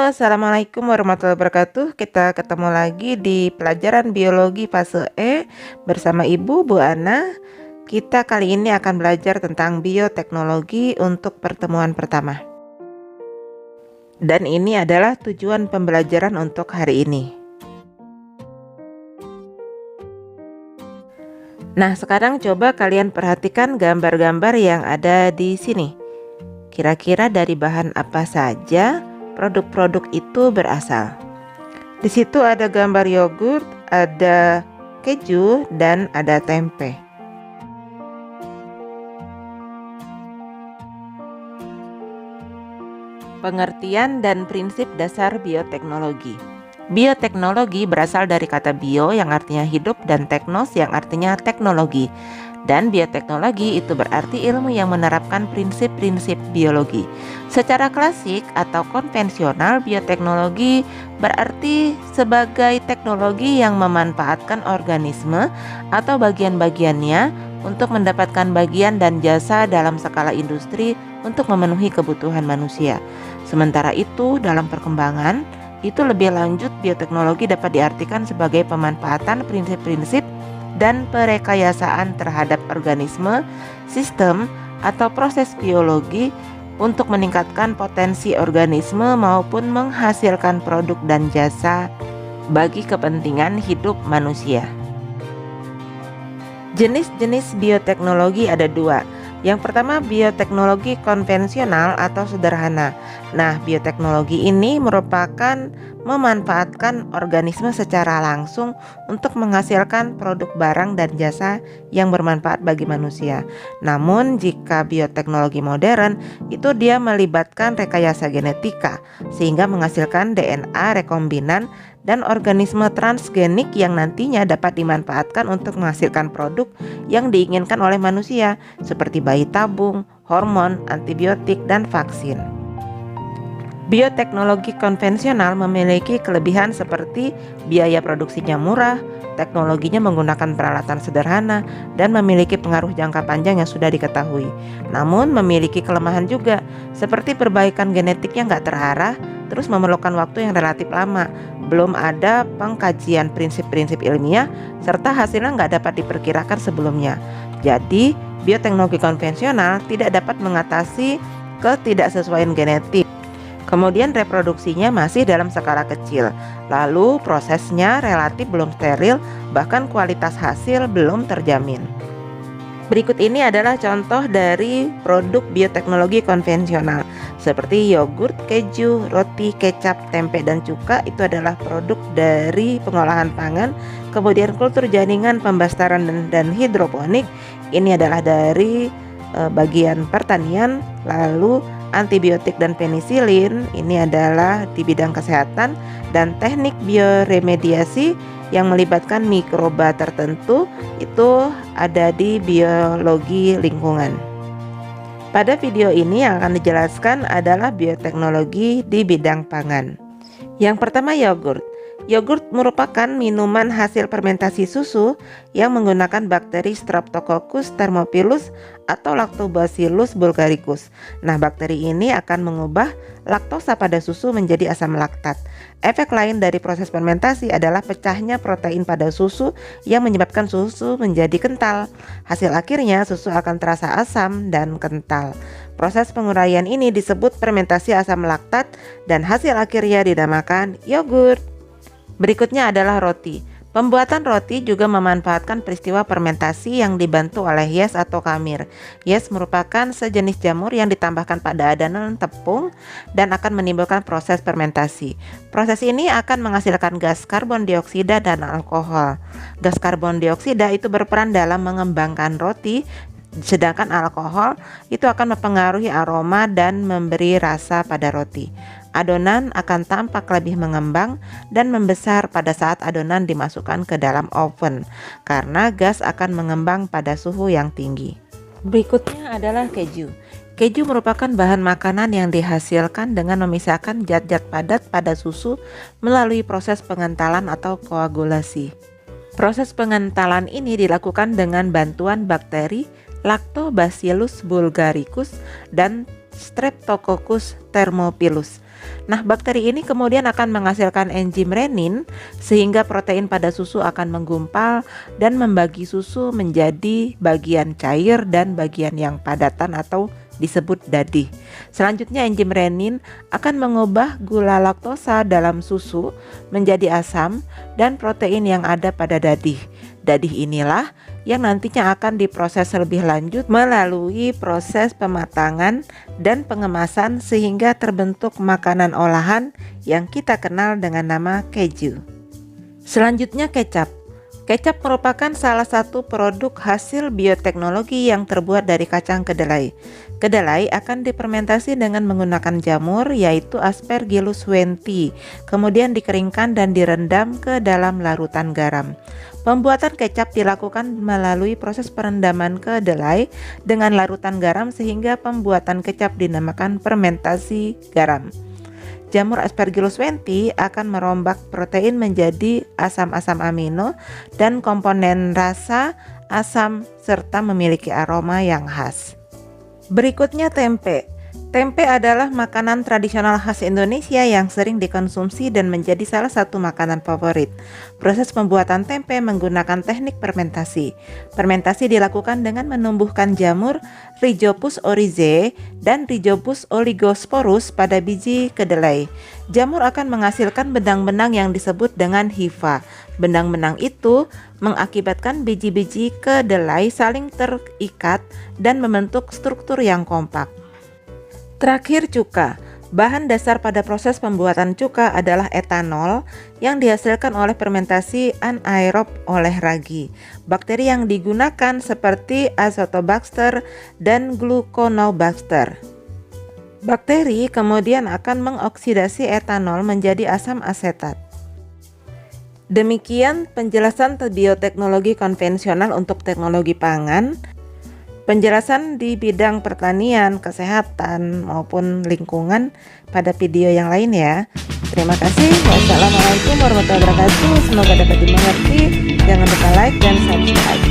Assalamualaikum warahmatullahi wabarakatuh. Kita ketemu lagi di pelajaran biologi fase E bersama Ibu Bu Ana. Kita kali ini akan belajar tentang bioteknologi untuk pertemuan pertama. Dan ini adalah tujuan pembelajaran untuk hari ini. Nah, sekarang coba kalian perhatikan gambar-gambar yang ada di sini. Kira-kira dari bahan apa saja produk-produk itu berasal? Di situ ada gambar yogurt, ada keju, dan ada tempe. Pengertian dan prinsip dasar bioteknologi. Bioteknologi berasal dari kata bio yang artinya hidup dan teknos yang artinya teknologi. Dan bioteknologi itu berarti ilmu yang menerapkan prinsip-prinsip biologi. Secara klasik atau konvensional, bioteknologi berarti sebagai teknologi yang memanfaatkan organisme atau bagian-bagiannya untuk mendapatkan bagian dan jasa dalam skala industri untuk memenuhi kebutuhan manusia. Sementara itu, dalam perkembangan, itu lebih lanjut, bioteknologi dapat diartikan sebagai pemanfaatan prinsip-prinsip dan perekayasaan terhadap organisme, sistem, atau proses biologi untuk meningkatkan potensi organisme maupun menghasilkan produk dan jasa bagi kepentingan hidup manusia. Jenis-jenis bioteknologi ada dua. Yang pertama, bioteknologi konvensional atau sederhana. Nah, bioteknologi ini merupakan memanfaatkan organisme secara langsung untuk menghasilkan produk barang dan jasa yang bermanfaat bagi manusia. Namun, jika bioteknologi modern, itu dia melibatkan rekayasa genetika sehingga menghasilkan DNA rekombinan dan organisme transgenik yang nantinya dapat dimanfaatkan untuk menghasilkan produk yang diinginkan oleh manusia seperti bayi tabung, hormon, antibiotik, dan vaksin. Bioteknologi konvensional memiliki kelebihan seperti biaya produksinya murah, teknologinya menggunakan peralatan sederhana, dan memiliki pengaruh jangka panjang yang sudah diketahui. Namun memiliki kelemahan juga, seperti perbaikan genetiknya nggak terarah, terus memerlukan waktu yang relatif lama, belum ada pengkajian prinsip-prinsip ilmiah, serta hasilnya nggak dapat diperkirakan sebelumnya. Jadi, bioteknologi konvensional tidak dapat mengatasi ketidaksesuaian genetik. Kemudian reproduksinya masih dalam skala kecil. Lalu prosesnya relatif belum steril, bahkan kualitas hasil belum terjamin. Berikut ini adalah contoh dari produk bioteknologi konvensional seperti yogurt, keju, roti, kecap, tempe, dan cuka. Itu adalah produk dari pengolahan pangan. Kemudian kultur jaringan, pembastaran, dan hidroponik. Ini adalah dari bagian pertanian. Lalu antibiotik dan penisilin, ini adalah di bidang kesehatan, dan teknik bioremediasi yang melibatkan mikroba tertentu itu ada di biologi lingkungan. Pada video ini yang akan dijelaskan adalah bioteknologi di bidang pangan. Yang pertama, yogurt. Yogurt merupakan minuman hasil fermentasi susu yang menggunakan bakteri Streptococcus thermophilus atau Lactobacillus bulgaricus. Nah, bakteri ini akan mengubah laktosa pada susu menjadi asam laktat. Efek lain dari proses fermentasi adalah pecahnya protein pada susu yang menyebabkan susu menjadi kental. Hasil akhirnya susu akan terasa asam dan kental. Proses penguraian ini disebut fermentasi asam laktat dan hasil akhirnya dinamakan yogurt. Berikutnya adalah roti. Pembuatan roti juga memanfaatkan peristiwa fermentasi yang dibantu oleh yes atau kamir. Yes merupakan sejenis jamur yang ditambahkan pada adonan tepung dan akan menimbulkan proses fermentasi. Proses ini akan menghasilkan gas karbon dioksida dan alkohol. Gas karbon dioksida itu berperan dalam mengembangkan roti, sedangkan alkohol itu akan mempengaruhi aroma dan memberi rasa pada roti. Adonan akan tampak lebih mengembang dan membesar pada saat adonan dimasukkan ke dalam oven karena gas akan mengembang pada suhu yang tinggi. Berikutnya adalah keju. Keju merupakan bahan makanan yang dihasilkan dengan memisahkan zat-zat padat pada susu melalui proses pengentalan atau koagulasi. Proses pengentalan ini dilakukan dengan bantuan bakteri Lactobacillus bulgaricus dan Streptococcus thermophilus. Nah, bakteri ini kemudian akan menghasilkan enzim renin sehingga protein pada susu akan menggumpal dan membagi susu menjadi bagian cair dan bagian yang padatan atau disebut dadih. Selanjutnya enzim renin akan mengubah gula laktosa dalam susu menjadi asam dan protein yang ada pada dadih. Dadih inilah yang nantinya akan diproses lebih lanjut melalui proses pematangan dan pengemasan sehingga terbentuk makanan olahan yang kita kenal dengan nama keju. Selanjutnya kecap. Kecap merupakan salah satu produk hasil bioteknologi yang terbuat dari kacang kedelai. Kedelai akan difermentasi dengan menggunakan jamur yaitu Aspergillus wenti, kemudian dikeringkan dan direndam ke dalam larutan garam. Pembuatan kecap dilakukan melalui proses perendaman kedelai dengan larutan garam sehingga pembuatan kecap dinamakan fermentasi garam. Jamur Aspergillus wenti akan merombak protein menjadi asam-asam amino dan komponen rasa asam serta memiliki aroma yang khas. Berikutnya tempe. Tempe adalah makanan tradisional khas Indonesia yang sering dikonsumsi dan menjadi salah satu makanan favorit. Proses pembuatan tempe menggunakan teknik fermentasi. Fermentasi dilakukan dengan menumbuhkan jamur Rhizopus oryzae dan Rhizopus oligosporus pada biji kedelai. Jamur akan menghasilkan benang-benang yang disebut dengan hifa. Benang-benang itu mengakibatkan biji-biji kedelai saling terikat dan membentuk struktur yang kompak. Terakhir, cuka. Bahan dasar pada proses pembuatan cuka adalah etanol yang dihasilkan oleh fermentasi anaerob oleh ragi. Bakteri yang digunakan seperti Azotobacter dan Gluconobacter. Bakteri kemudian akan mengoksidasi etanol menjadi asam asetat. Demikian penjelasan bioteknologi konvensional untuk teknologi pangan. Penjelasan di bidang pertanian, kesehatan, maupun lingkungan pada video yang lain ya. Terima kasih. Wassalamualaikum warahmatullahi wabarakatuh. Semoga dapat dimengerti. Jangan lupa like dan subscribe.